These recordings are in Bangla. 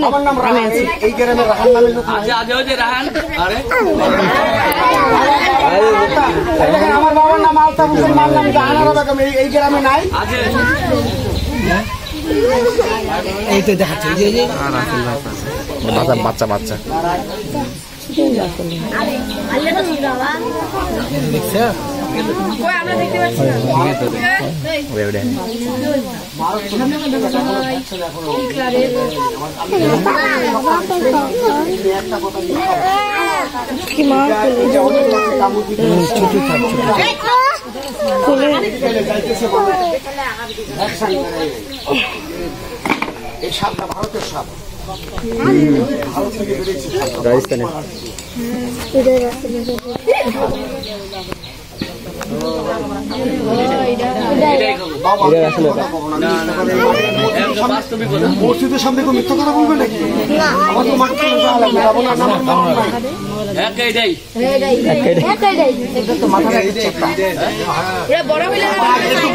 আমার নাম রাহান, এই গ্রামের রাহান নামে লোক। আমার বাবার নাম আলতাফ হোসেন, মার নাম জাহানারা বেগম, এই গ্রামে নাই। এই তো দেখাচ্ছে বাচ্চা বাচ্চা এই সাপটা ভারতের সাপ, ভারত থেকে বেরিয়েছে রাজস্থানে। মসজিদের সামনে কেউ মিথ্যা কথা বলবে নাকি? আমার তো মাকে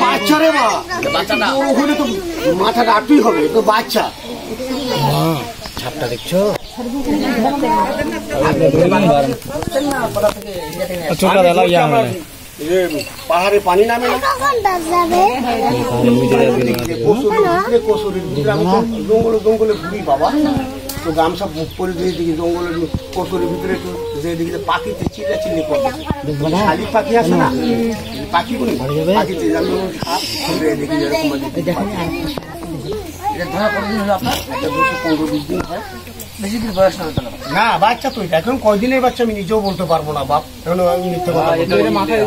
বাচ্চা রে মা, ওখানে তো মাথা রাখতেই হবে, তো বাচ্চা ছাপটা দেখছো? পাহাড়ে পানি নামে না, জঙ্গলে জঙ্গলে ঘুরি বাবা, তো গামছা পরে দিয়ে দিকে জঙ্গলের কচুরির ভিতরে যে দিকে পাখিতে চিল্লা চিল্লি করবে, শালি পাখি আছে না, পাখিগুলি পাখিতে দেখি এরকম ধরা কতদিন হলো আপনার? 15-20 দিন হয়, বেশি দিন বয়স না। বাচ্চা তো এখন কয়দিনের বাচ্চা আমি নিজেও বলতে পারবো না বাপ, এখন আমি মিথ্যে কথা মাথায়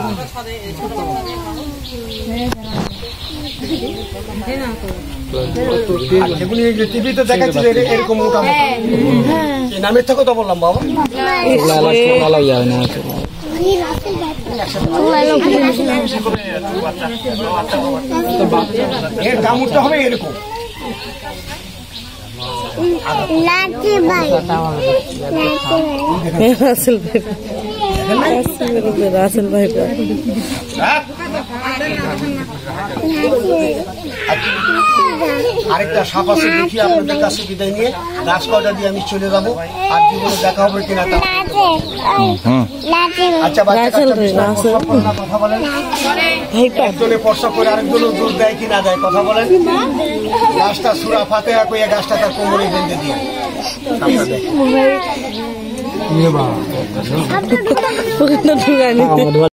যেগুলি টিভিতে দেখাচ্ছিল এরকম মোটামুটি না, মিথ্যে কথা বললাম বাবা। এর কামড়টা হবে এরকম। রাসেল ভাই আরেকটা সাপ আছে, দেখি আপনাদের কাছে বিদায় নিয়ে গাছ কয়টা দিয়ে আমি চলে যাবো, আর জীবনে দেখা হবে কিনা তা। আচ্ছা কথা বলেন, একজনে প্রস্রাব করে আরেকজনে দুধ দেয় কি না দেয় কথা বলেন। গাছটা সুরা ফাতেহা কইয়া গাছটা তার কোমরে বেঁধে দিয়ে